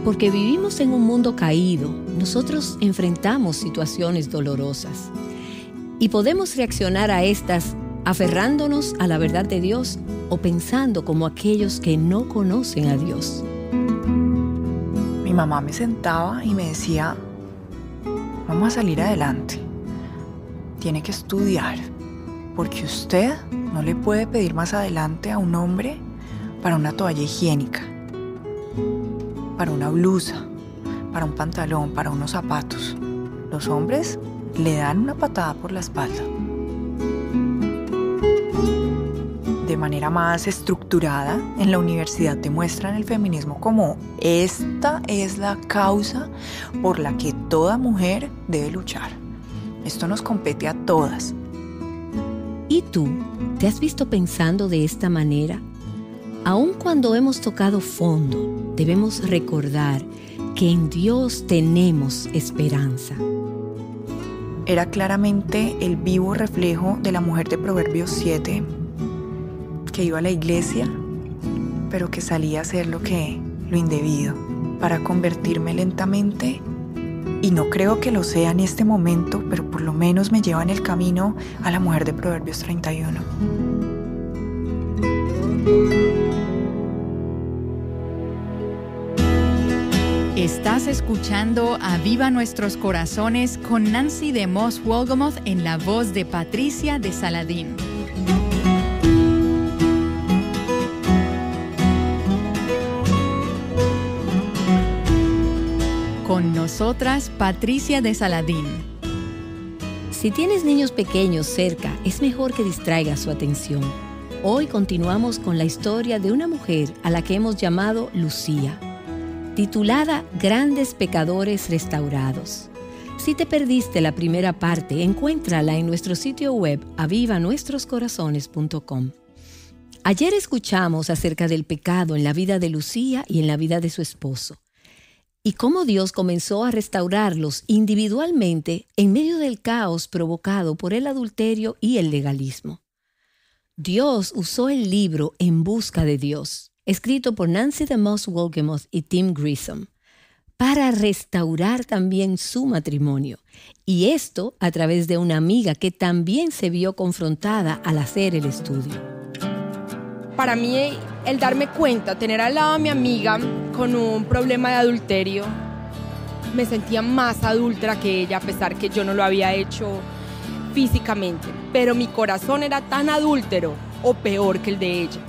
porque vivimos en un mundo caído, nosotros enfrentamos situaciones dolorosas y podemos reaccionar a estas aferrándonos a la verdad de Dios o pensando como aquellos que no conocen a Dios. Mi mamá me sentaba y me decía: vamos a salir adelante. Tiene que estudiar, porque usted no le puede pedir más adelante a un hombre para una toalla higiénica, para una blusa, para un pantalón, para unos zapatos. Los hombres le dan una patada por la espalda. De manera más estructurada, en la universidad te muestran el feminismo como esta es la causa por la que toda mujer debe luchar. Esto nos compete a todas. ¿Y tú? ¿Te has visto pensando de esta manera? Aun cuando hemos tocado fondo, debemos recordar que en Dios tenemos esperanza. Era claramente el vivo reflejo de la mujer de Proverbios 7, que iba a la iglesia, pero que salía a hacer lo indebido, para convertirme lentamente, y no creo que lo sea en este momento, pero por lo menos me lleva en el camino a la mujer de Proverbios 31. Estás escuchando Aviva Nuestros Corazones con Nancy de Moss Wolgamoth en la voz de Patricia de Saladín. Con nosotras, Patricia de Saladín. Si tienes niños pequeños cerca, es mejor que distraigas su atención. Hoy continuamos con la historia de una mujer a la que hemos llamado Lucía, titulada Grandes Pecadores Restaurados. Si te perdiste la primera parte, encuéntrala en nuestro sitio web avivanuestroscorazones.com. Ayer escuchamos acerca del pecado en la vida de Lucía y en la vida de su esposo, y cómo Dios comenzó a restaurarlos individualmente en medio del caos provocado por el adulterio y el legalismo. Dios usó el libro En Busca de Dios, escrito por Nancy de Moss Wolgamoth y Tim Grissom, para restaurar también su matrimonio, y esto a través de una amiga que también se vio confrontada al hacer el estudio. Para mí, el darme cuenta, tener al lado a mi amiga con un problema de adulterio, me sentía más adúltera que ella, a pesar que yo no lo había hecho físicamente. Pero mi corazón era tan adúltero o peor que el de ella.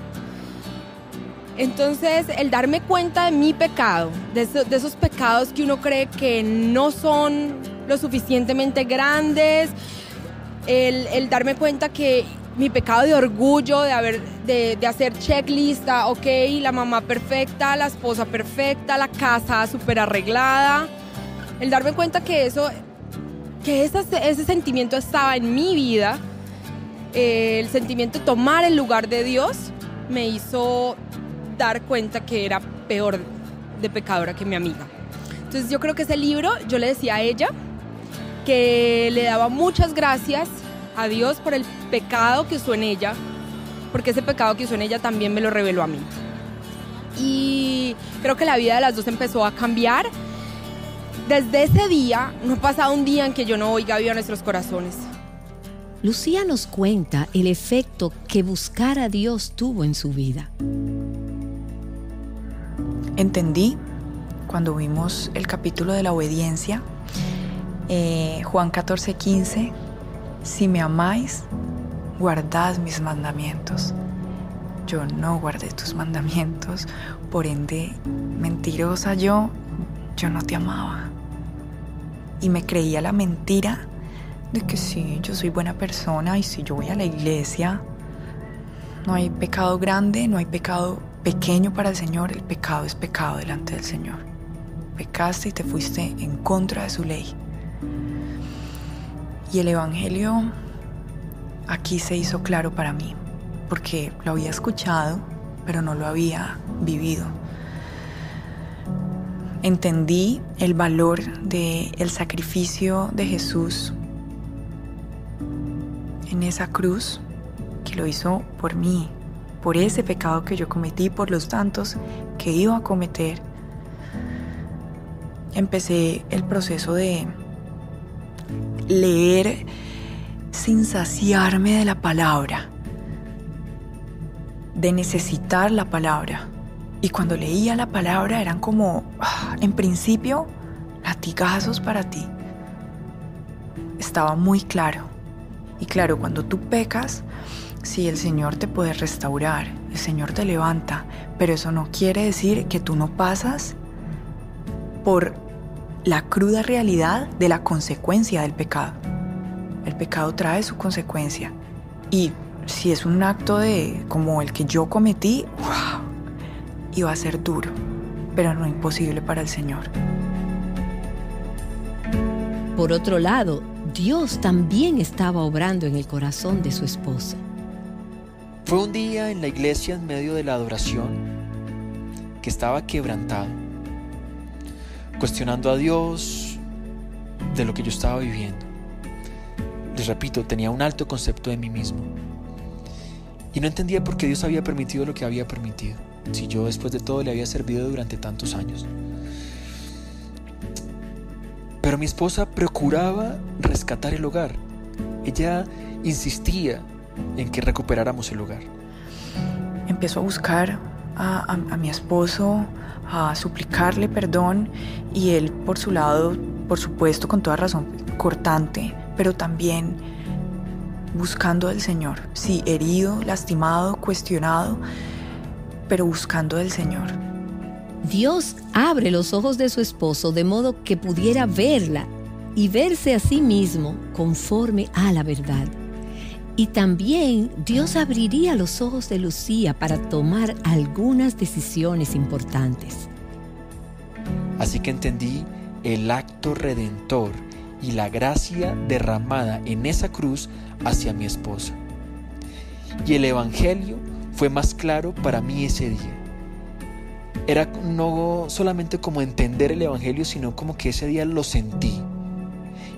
Entonces, el darme cuenta de mi pecado, de esos pecados que uno cree que no son lo suficientemente grandes, el darme cuenta que mi pecado de orgullo, de hacer checklista, ok, la mamá perfecta, la esposa perfecta, la casa súper arreglada. El darme cuenta que ese sentimiento estaba en mi vida, el sentimiento de tomar el lugar de Dios, me hizo dar cuenta que era peor de pecadora que mi amiga. Entonces yo creo que ese libro, yo le decía a ella que le daba muchas gracias a Dios por el pecado que usó en ella, porque ese pecado que usó en ella también me lo reveló a mí. Y creo que la vida de las dos empezó a cambiar. Desde ese día, no ha pasado un día en que yo no oiga Aviva Nuestros Corazones. Lucía nos cuenta el efecto que buscar a Dios tuvo en su vida. Entendí cuando vimos el capítulo de la obediencia, Juan 14:15, si me amáis, guardad mis mandamientos. Yo no guardé tus mandamientos, por ende, mentirosa yo no te amaba. Y me creía la mentira de que sí, yo soy buena persona y si yo voy a la iglesia, no hay pecado grande, no hay pecado pequeño para el Señor, el pecado es pecado delante del Señor. Pecaste y te fuiste en contra de su ley. Y el Evangelio aquí se hizo claro para mí, porque lo había escuchado, pero no lo había vivido. Entendí el valor del sacrificio de Jesús en esa cruz, que lo hizo por mí, por ese pecado que yo cometí, por los tantos que iba a cometer. empecé el proceso de leer sin saciarme de la palabra, de necesitar la palabra. Y cuando leía la palabra eran como, en principio, latigazos para ti. Estaba muy claro. Y claro, cuando tú pecas, sí, el Señor te puede restaurar, el Señor te levanta, pero eso no quiere decir que tú no pasas por la cruda realidad de la consecuencia del pecado. El pecado trae su consecuencia. Y si es un acto como el que yo cometí, iba a ser duro, pero no imposible para el Señor. Por otro lado, Dios también estaba obrando en el corazón de su esposo. Fue un día en la iglesia, en medio de la adoración, que estaba quebrantado, cuestionando a Dios de lo que yo estaba viviendo. Les repito, tenía un alto concepto de mí mismo y no entendía por qué Dios había permitido lo que había permitido, si yo después de todo le había servido durante tantos años. Pero mi esposa procuraba rescatar el hogar. Ella insistía en que recuperáramos el hogar. Empezó a buscar a mi esposo, a suplicarle perdón, y él por su lado, por supuesto, con toda razón, cortante, pero también buscando al Señor. Sí, herido, lastimado, cuestionado, pero buscando al Señor. Dios abre los ojos de su esposo de modo que pudiera verla y verse a sí mismo conforme a la verdad. Y también Dios abriría los ojos de Lucía para tomar algunas decisiones importantes. Así que entendí el acto redentor y la gracia derramada en esa cruz hacia mi esposa. Y el Evangelio fue más claro para mí ese día. Era no solamente como entender el Evangelio, sino como que ese día lo sentí.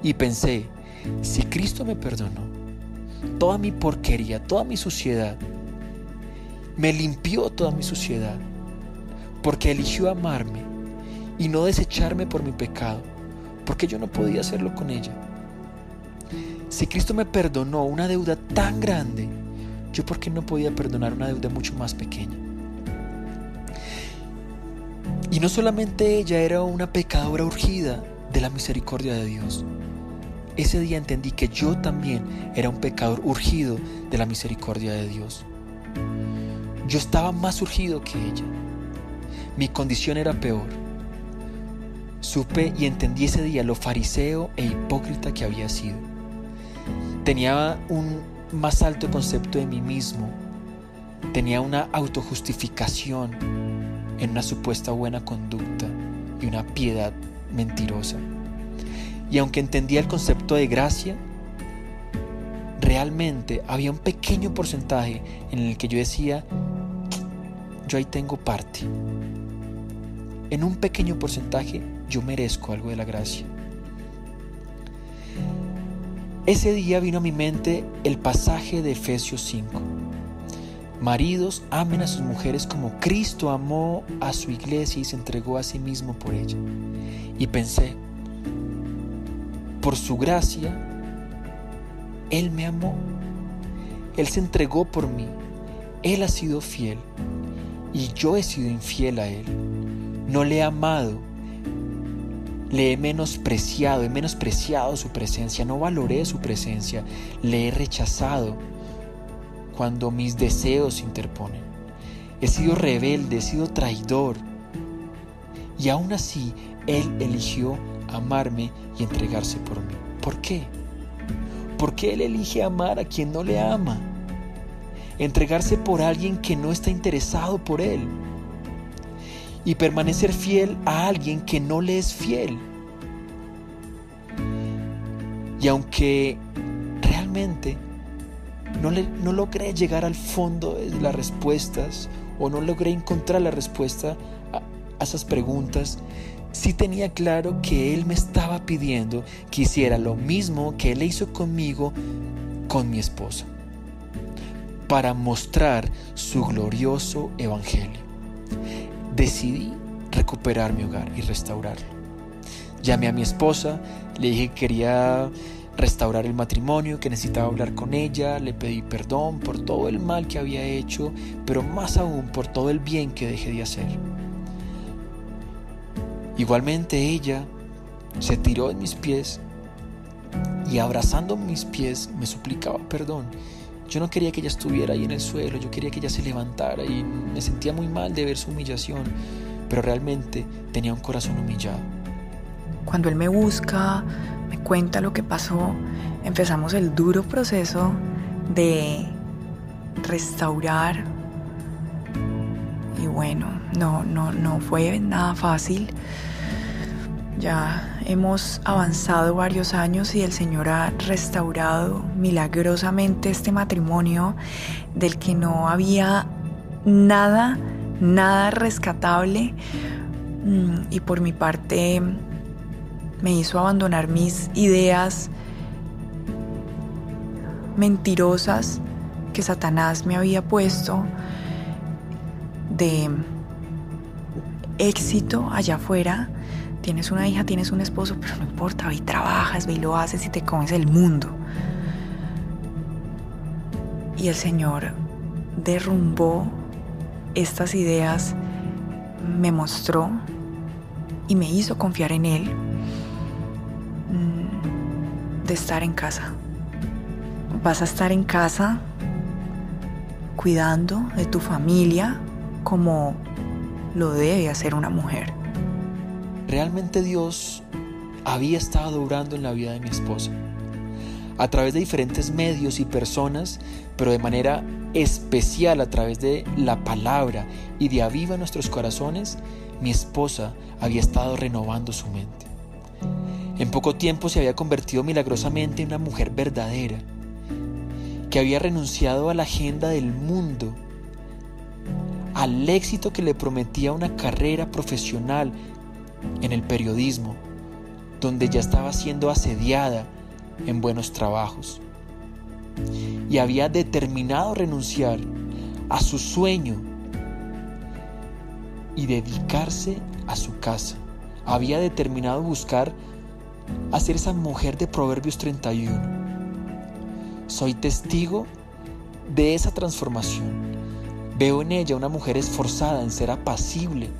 Y pensé, si Cristo me perdonó toda mi porquería, toda mi suciedad, me limpió toda mi suciedad, porque eligió amarme y no desecharme por mi pecado, porque yo no podía hacerlo con ella. Si Cristo me perdonó una deuda tan grande, ¿yo por qué no podía perdonar una deuda mucho más pequeña? Y no solamente ella era una pecadora urgida de la misericordia de Dios. Ese día entendí que yo también era un pecador urgido de la misericordia de Dios. Yo estaba más urgido que ella. Mi condición era peor. Supe y entendí ese día lo fariseo e hipócrita que había sido. Tenía un más alto concepto de mí mismo. Tenía una autojustificación en una supuesta buena conducta y una piedad mentirosa. Y aunque entendía el concepto de gracia, realmente había un pequeño porcentaje en el que yo decía, yo ahí tengo parte. En un pequeño porcentaje yo merezco algo de la gracia. Ese día vino a mi mente el pasaje de Efesios 5. Maridos, amen a sus mujeres como Cristo amó a su iglesia y se entregó a sí mismo por ella. Y pensé, por su gracia, Él me amó. Él se entregó por mí. Él ha sido fiel. Y yo he sido infiel a Él. No le he amado. Le he menospreciado su presencia. No valoré su presencia. Le he rechazado cuando mis deseos se interponen. He sido rebelde, he sido traidor. Y aún así, Él eligió amarme y entregarse por mí. ¿Por qué? Porque Él elige amar a quien no le ama. Entregarse por alguien que no está interesado por Él. Y permanecer fiel a alguien que no le es fiel. Y aunque realmente no logré llegar al fondo de las respuestas o no logré encontrar la respuesta a esas preguntas, sí tenía claro que Él me estaba pidiendo que hiciera lo mismo que Él hizo conmigo, con mi esposa, para mostrar su glorioso evangelio. Decidí recuperar mi hogar y restaurarlo. Llamé a mi esposa, le dije que quería restaurar el matrimonio, que necesitaba hablar con ella, le pedí perdón por todo el mal que había hecho, pero más aún por todo el bien que dejé de hacer. Igualmente ella se tiró en mis pies y abrazando mis pies me suplicaba perdón. Yo no quería que ella estuviera ahí en el suelo, yo quería que ella se levantara y me sentía muy mal de ver su humillación, pero realmente tenía un corazón humillado. Cuando él me busca, me cuenta lo que pasó, empezamos el duro proceso de restaurar. Y bueno, no fue nada fácil. Ya hemos avanzado varios años y el Señor ha restaurado milagrosamente este matrimonio del que no había nada rescatable. Y por mi parte me hizo abandonar mis ideas mentirosas que Satanás me había puesto de éxito allá afuera. Tienes una hija, tienes un esposo, pero no importa, ve y trabajas, ve y lo haces y te comes el mundo. Y el Señor derrumbó estas ideas, me mostró y me hizo confiar en Él, de estar en casa. Vas a estar en casa cuidando de tu familia como lo debe hacer una mujer. Realmente Dios había estado obrando en la vida de mi esposa, a través de diferentes medios y personas, pero de manera especial a través de la palabra y de Aviva Nuestros Corazones. Mi esposa había estado renovando su mente. En poco tiempo se había convertido milagrosamente en una mujer verdadera, que había renunciado a la agenda del mundo, al éxito que le prometía una carrera profesional en el periodismo, donde ya estaba siendo asediada en buenos trabajos, y había determinado renunciar a su sueño y dedicarse a su casa. Había determinado buscar a ser esa mujer de Proverbios 31. Soy testigo de esa transformación. Veo en ella una mujer esforzada en ser apacible,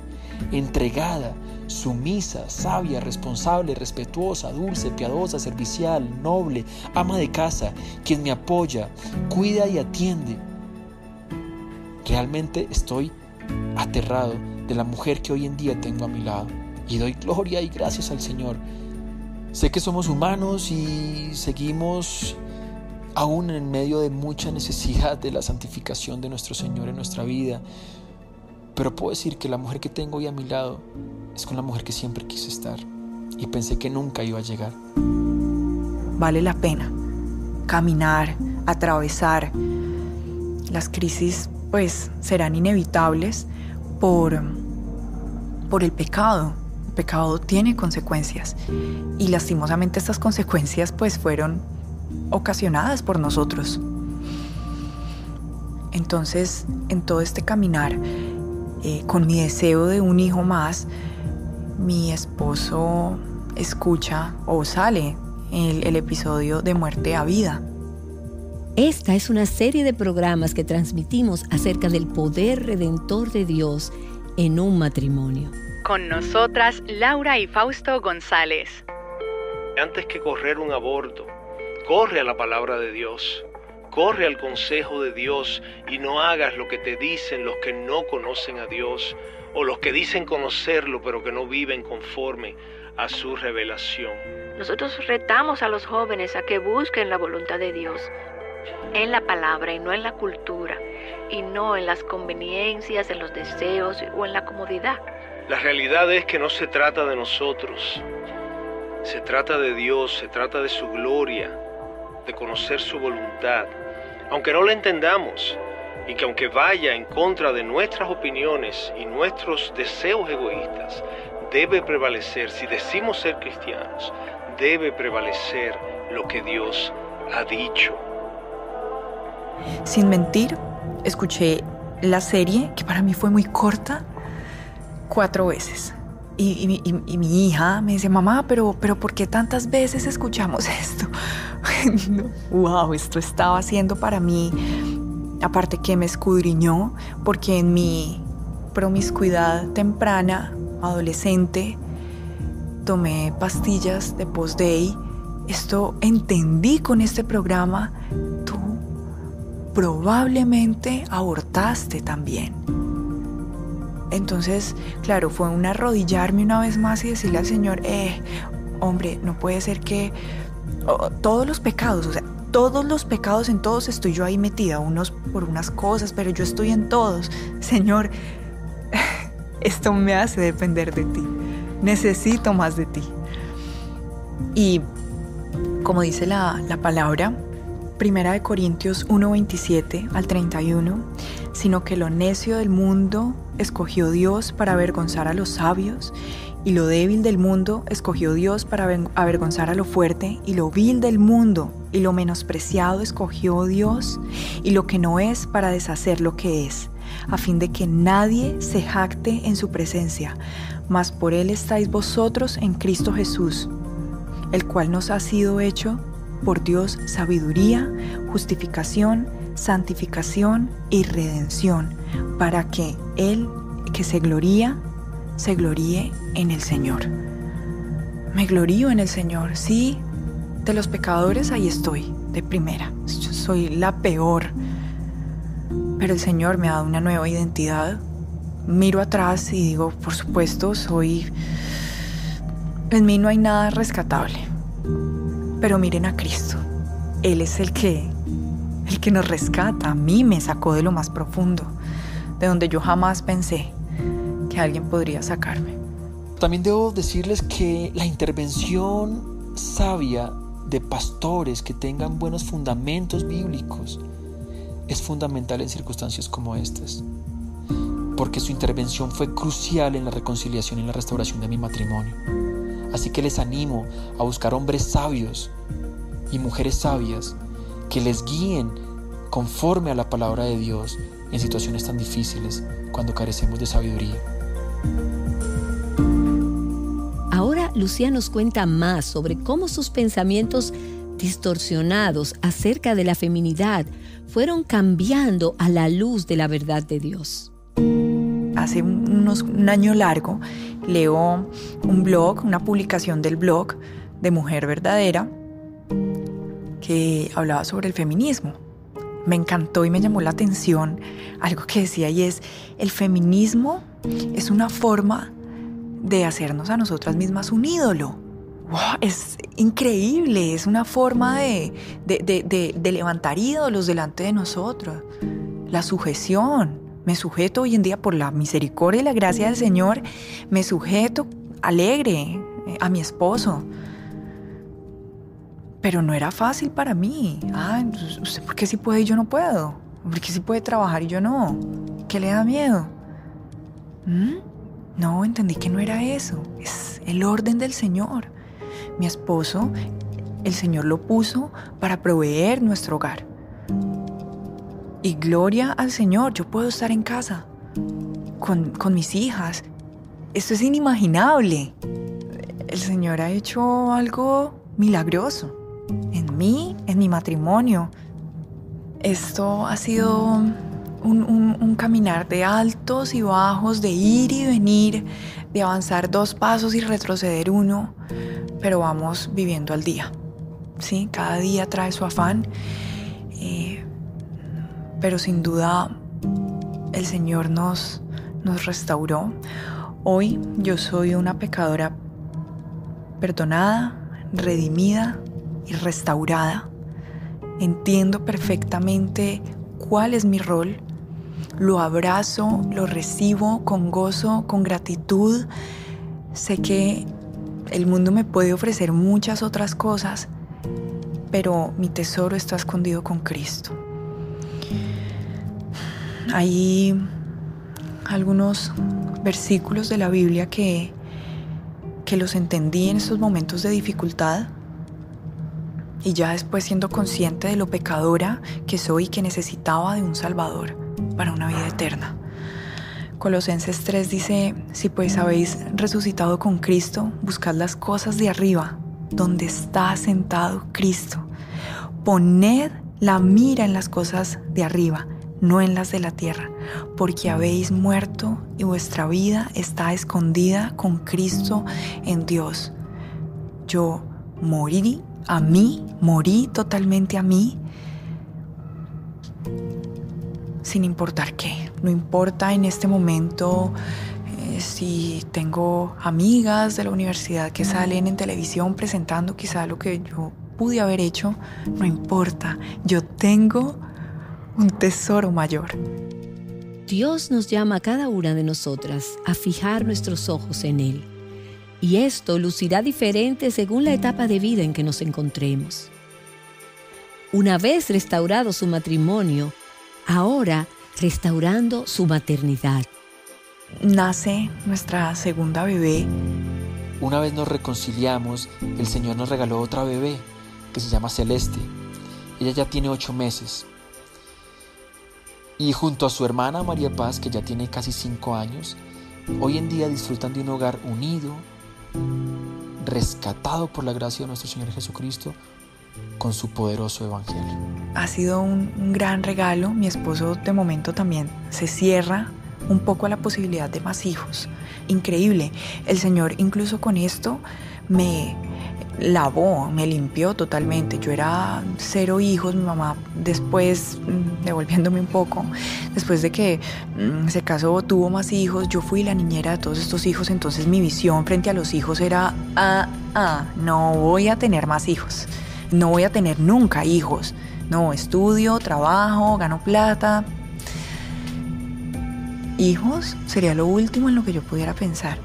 entregada, sumisa, sabia, responsable, respetuosa, dulce, piadosa, servicial, noble, ama de casa, quien me apoya, cuida y atiende. Realmente estoy aterrado de la mujer que hoy en día tengo a mi lado y doy gloria y gracias al Señor. Sé que somos humanos y seguimos aún en medio de mucha necesidad de la santificación de nuestro Señor en nuestra vida, pero puedo decir que la mujer que tengo hoy a mi lado es con la mujer que siempre quise estar y pensé que nunca iba a llegar. Vale la pena caminar, atravesar. Las crisis pues serán inevitables por el pecado. El pecado tiene consecuencias y lastimosamente estas consecuencias pues fueron ocasionadas por nosotros. Entonces, en todo este caminar, con mi deseo de un hijo más, mi esposo escucha o sale el episodio de Muerte a Vida. Esta es una serie de programas que transmitimos acerca del poder redentor de Dios en un matrimonio. Con nosotras, Laura y Fausto González. Antes que correr un aborto, corre a la palabra de Dios, corre al consejo de Dios y no hagas lo que te dicen los que no conocen a Dios o los que dicen conocerlo pero que no viven conforme a su revelación. Nosotros retamos a los jóvenes a que busquen la voluntad de Dios en la palabra y no en la cultura y no en las conveniencias, en los deseos o en la comodidad. La realidad es que no se trata de nosotros, se trata de Dios, se trata de su gloria, de conocer su voluntad, aunque no la entendamos y que aunque vaya en contra de nuestras opiniones y nuestros deseos egoístas, debe prevalecer, si decimos ser cristianos, debe prevalecer lo que Dios ha dicho. Sin mentir, escuché la serie, que para mí fue muy corta, 4 veces. Y mi hija me dice, mamá, pero ¿por qué tantas veces escuchamos esto? Wow, esto estaba haciendo para mí, aparte que me escudriñó, porque en mi promiscuidad temprana, adolescente, tomé pastillas de post-day. Esto entendí con este programa. Tú probablemente abortaste también. Entonces, claro, fue un arrodillarme una vez más y decirle al Señor, hombre, no puede ser que todos los pecados, o sea, todos los pecados, en todos estoy yo ahí metida, unos por unas cosas, pero yo estoy en todos. Señor, esto me hace depender de ti. Necesito más de ti. Y como dice la palabra, 1 Corintios 1:27 al 31, sino que lo necio del mundo escogió Dios para avergonzar a los sabios, y lo débil del mundo escogió Dios para avergonzar a lo fuerte, y lo vil del mundo y lo menospreciado escogió Dios, y lo que no es para deshacer lo que es, a fin de que nadie se jacte en su presencia. Mas por él estáis vosotros en Cristo Jesús, el cual nos ha sido hecho por Dios sabiduría, justificación, santificación y redención, para que él que se gloríe en el Señor. Me glorío en el Señor, sí. De los pecadores ahí estoy, de primera. Yo soy la peor, pero el Señor me ha dado una nueva identidad. Miro atrás y digo, por supuesto, en mí no hay nada rescatable. Pero miren a Cristo. Él es el que nos rescata. A mí me sacó de lo más profundo, de donde yo jamás pensé que alguien podría sacarme. También debo decirles que la intervención sabia de pastores que tengan buenos fundamentos bíblicos es fundamental en circunstancias como estas, porque su intervención fue crucial en la reconciliación y en la restauración de mi matrimonio. Así que les animo a buscar hombres sabios y mujeres sabias que les guíen conforme a la palabra de Dios en situaciones tan difíciles cuando carecemos de sabiduría. Ahora Lucía nos cuenta más sobre cómo sus pensamientos distorsionados acerca de la feminidad fueron cambiando a la luz de la verdad de Dios. Hace un año largo leo un blog, una publicación del blog de Mujer Verdadera que hablaba sobre el feminismo. Me encantó y me llamó la atención algo que decía, y es: el feminismo es una forma de hacernos a nosotras mismas un ídolo. ¡Wow! Es increíble, es una forma de levantar ídolos delante de nosotros. La sujeción. Me sujeto hoy en día, por la misericordia y la gracia del Señor, me sujeto alegre a mi esposo. Pero no era fácil para mí. ¿Usted por qué sí puede y yo no puedo? ¿Por qué sí puede trabajar y yo no? ¿Qué le da miedo? No, entendí que no era eso. Es el orden del Señor. Mi esposo, el Señor lo puso para proveer nuestro hogar. Y gloria al Señor, yo puedo estar en casa con mis hijas. Esto es inimaginable. El Señor ha hecho algo milagroso en mí, en mi matrimonio. Esto ha sido un caminar de altos y bajos, de ir y venir, de avanzar 2 pasos y retroceder 1, pero vamos viviendo al día. ¿Sí? Cada día trae su afán. Pero sin duda el Señor nos restauró. Hoy yo soy una pecadora perdonada, redimida y restaurada. Entiendo perfectamente cuál es mi rol. Lo abrazo, lo recibo con gozo, con gratitud. Sé que el mundo me puede ofrecer muchas otras cosas, pero mi tesoro está escondido con Cristo. Hay algunos versículos de la Biblia que los entendí en estos momentos de dificultad, y ya después, siendo consciente de lo pecadora que soy y que necesitaba de un Salvador para una vida eterna. Colosenses 3 dice: si pues habéis resucitado con Cristo, buscad las cosas de arriba, donde está sentado Cristo. Poned la mira en las cosas de arriba, no en las de la tierra, porque habéis muerto y vuestra vida está escondida con Cristo en Dios. Yo morí totalmente a mí, sin importar qué. No importa en este momento si tengo amigas de la universidad que salen en televisión presentando quizá lo que yo pude haber hecho, no importa. Yo tengo un tesoro mayor. Dios nos llama a cada una de nosotras a fijar nuestros ojos en Él. Y esto lucirá diferente según la etapa de vida en que nos encontremos. Una vez restaurado su matrimonio, ahora restaurando su maternidad. Nace nuestra segunda bebé. Una vez nos reconciliamos, el Señor nos regaló otra bebé que se llama Celeste. Ella ya tiene 8 meses. Y junto a su hermana María Paz, que ya tiene casi 5 años, hoy en día disfrutan de un hogar unido, rescatado por la gracia de nuestro Señor Jesucristo, con su poderoso evangelio. Ha sido un gran regalo. Mi esposo de momento también se cierra un poco a la posibilidad de más hijos. Increíble. El Señor incluso con esto me lavó, me limpió totalmente. Yo era 0 hijos. Mi mamá después, devolviéndome un poco, después de que se casó, tuvo más hijos. Yo fui la niñera de todos estos hijos. Entonces mi visión frente a los hijos era no voy a tener más hijos. No voy a tener nunca hijos. No, estudio, trabajo, gano plata. Hijos sería lo último en lo que yo pudiera pensar.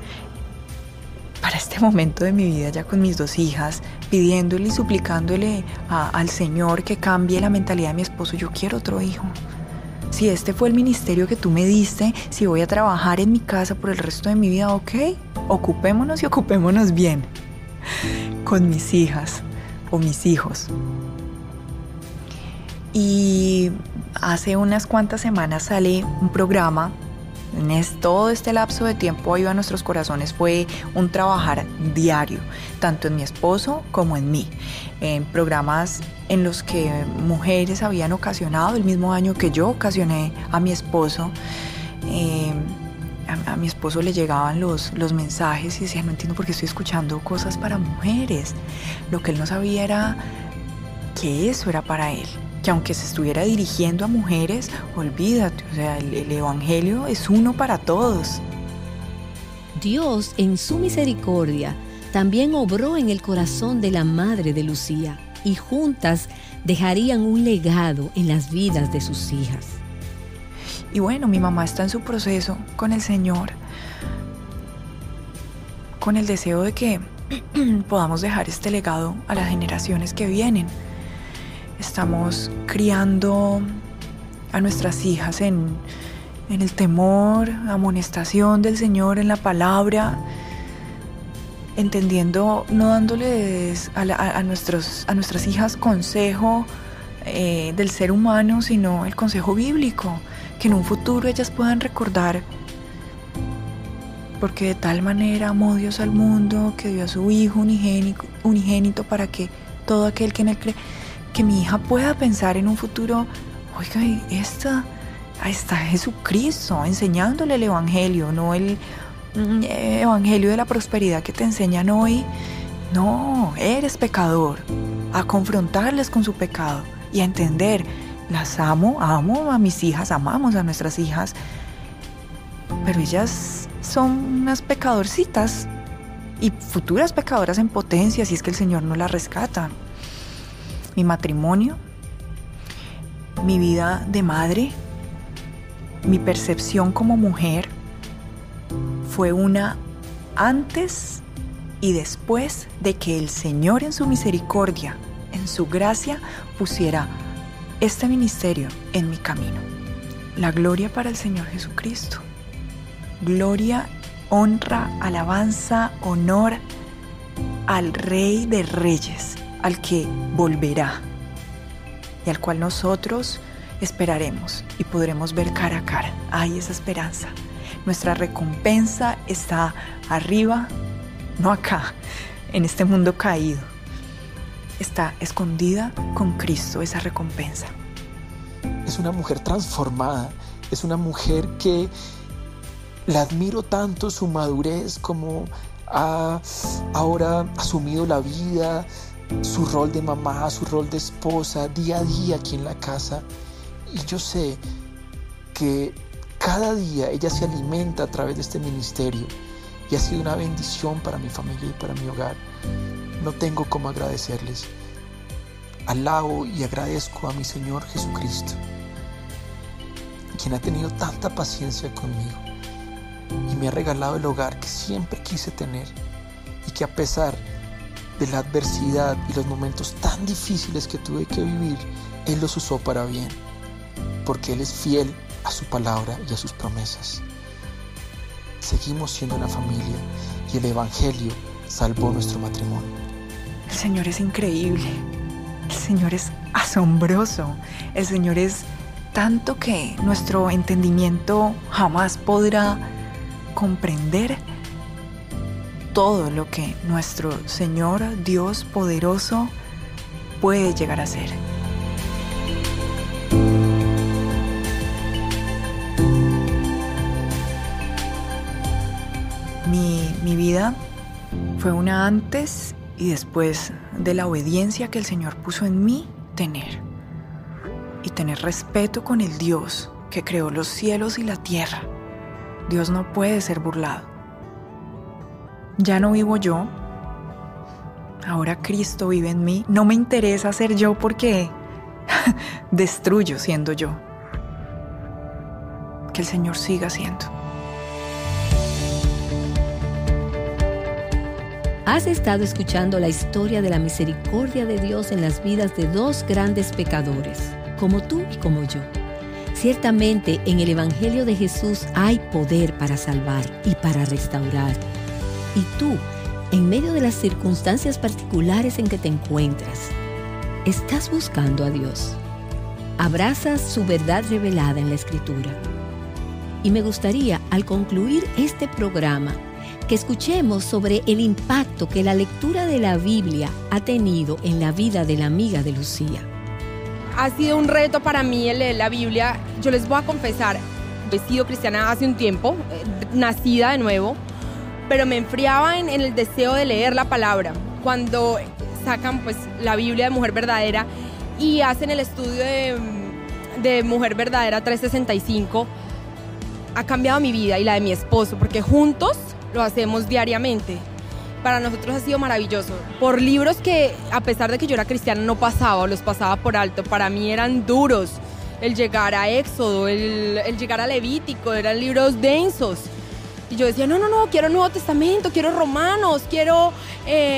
Para este momento de mi vida, ya con mis 2 hijas, pidiéndole y suplicándole al Señor que cambie la mentalidad de mi esposo, yo quiero otro hijo. Si este fue el ministerio que tú me diste, si voy a trabajar en mi casa por el resto de mi vida, ok, ocupémonos y ocupémonos bien con mis hijas o mis hijos. Y hace unas cuantas semanas sale un programa. Todo este lapso de tiempo Aviva Nuestros Corazones fue un trabajar diario, tanto en mi esposo como en mí, en programas en los que mujeres habían ocasionado el mismo daño que yo ocasioné a mi esposo. A mi esposo le llegaban los mensajes y decía: no entiendo por qué estoy escuchando cosas para mujeres. Lo que él no sabía era que eso era para él, que aunque se estuviera dirigiendo a mujeres, olvídate, o sea, el evangelio es uno para todos. Dios, en su misericordia, también obró en el corazón de la madre de Lucía, y juntas dejarían un legado en las vidas de sus hijas. Y bueno, mi mamá está en su proceso con el Señor, con el deseo de que podamos dejar este legado a las generaciones que vienen. Estamos criando a nuestras hijas en el temor, amonestación del Señor, en la palabra, entendiendo, no dándoles a nuestras hijas consejo del ser humano, sino el consejo bíblico, que en un futuro ellas puedan recordar: porque de tal manera amó Dios al mundo, que dio a su Hijo unigénito para que todo aquel que en él cree. Que mi hija pueda pensar en un futuro: oiga, ahí está Jesucristo enseñándole el evangelio, no el evangelio de la prosperidad que te enseñan hoy. No, eres pecador. A confrontarles con su pecado y a entender: las amo a mis hijas, amamos a nuestras hijas, pero ellas son unas pecadorcitas y futuras pecadoras en potencia si es que el Señor no las rescata. Mi matrimonio, mi vida de madre, mi percepción como mujer fue una antes y después de que el Señor en su misericordia, en su gracia, pusiera este ministerio en mi camino. La gloria para el Señor Jesucristo. Gloria, honra, alabanza, honor al Rey de Reyes, al que volverá y al cual nosotros esperaremos y podremos ver cara a cara. Hay esa esperanza. Nuestra recompensa está arriba, no acá, en este mundo caído. Está escondida con Cristo esa recompensa. Es una mujer transformada, es una mujer que la admiro tanto su madurez, como ha ahora asumido la vida, su rol de mamá, su rol de esposa, día a día aquí en la casa. Y yo sé que cada día ella se alimenta a través de este ministerio y ha sido una bendición para mi familia y para mi hogar. No tengo cómo agradecerles. Alabo y agradezco a mi Señor Jesucristo, quien ha tenido tanta paciencia conmigo y me ha regalado el hogar que siempre quise tener, y que a pesar de la adversidad y los momentos tan difíciles que tuve que vivir, Él los usó para bien, porque Él es fiel a su palabra y a sus promesas. Seguimos siendo una familia y el Evangelio salvó nuestro matrimonio. El Señor es increíble, el Señor es asombroso, el Señor es tanto que nuestro entendimiento jamás podrá comprender todo lo que nuestro Señor Dios poderoso puede llegar a ser. Mi vida fue una antes y después de la obediencia que el Señor puso en mí tener. Y tener respeto con el Dios que creó los cielos y la tierra. Dios no puede ser burlado. Ya no vivo yo. Ahora Cristo vive en mí. No me interesa ser yo porque destruyo siendo yo. Que el Señor siga siendo. Has estado escuchando la historia de la misericordia de Dios en las vidas de dos grandes pecadores, como tú y como yo. Ciertamente en el Evangelio de Jesús hay poder para salvar y para restaurar. Y tú, en medio de las circunstancias particulares en que te encuentras, ¿estás buscando a Dios? ¿Abrazas su verdad revelada en la Escritura? Y me gustaría, al concluir este programa, que escuchemos sobre el impacto que la lectura de la Biblia ha tenido en la vida de la amiga de Lucía. Ha sido un reto para mí el leer la Biblia. Yo les voy a confesar, he sido cristiana hace un tiempo, nacida de nuevo, pero me enfriaba en el deseo de leer la palabra. Cuando sacan pues la Biblia de Mujer Verdadera y hacen el estudio de Mujer Verdadera 365, ha cambiado mi vida y la de mi esposo, porque juntos lo hacemos diariamente. Para nosotros ha sido maravilloso. Por libros que, a pesar de que yo era cristiana, no pasaba, los pasaba por alto. Para mí eran duros. El llegar a Éxodo, el llegar a Levítico, eran libros densos. Y yo decía, no, quiero Nuevo Testamento, quiero Romanos, quiero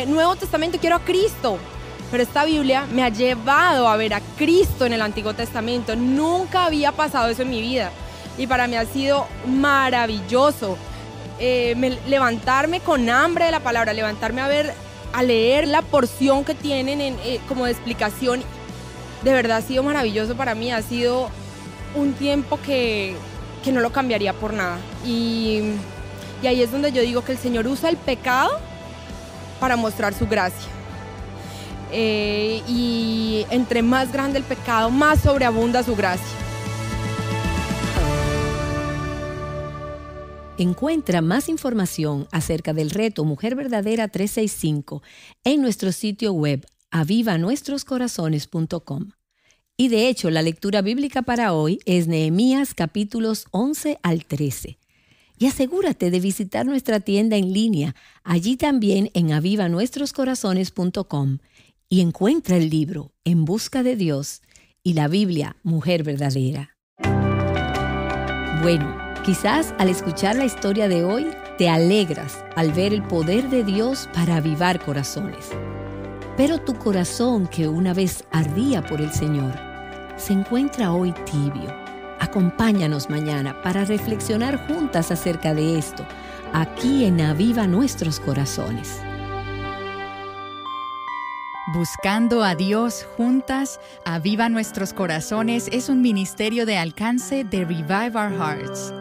Nuevo Testamento, quiero a Cristo. Pero esta Biblia me ha llevado a ver a Cristo en el Antiguo Testamento. Nunca había pasado eso en mi vida. Y para mí ha sido maravilloso. Levantarme con hambre de la palabra, levantarme a leer la porción que tienen como de explicación. De verdad ha sido maravilloso para mí, ha sido un tiempo que no lo cambiaría por nada. Y ahí es donde yo digo que el Señor usa el pecado para mostrar su gracia. Y entre más grande el pecado, más sobreabunda su gracia. Encuentra más información acerca del reto Mujer Verdadera 365 en nuestro sitio web avivanuestroscorazones.com. Y de hecho, la lectura bíblica para hoy es Nehemías capítulos 11 al 13. Y asegúrate de visitar nuestra tienda en línea, allí también en avivanuestroscorazones.com, y encuentra el libro En Busca de Dios y la Biblia Mujer Verdadera. Bueno, quizás al escuchar la historia de hoy te alegras al ver el poder de Dios para avivar corazones. Pero tu corazón, que una vez ardía por el Señor, se encuentra hoy tibio. Acompáñanos mañana para reflexionar juntas acerca de esto, aquí en Aviva Nuestros Corazones. Buscando a Dios juntas, Aviva Nuestros Corazones es un ministerio de alcance de Revive Our Hearts.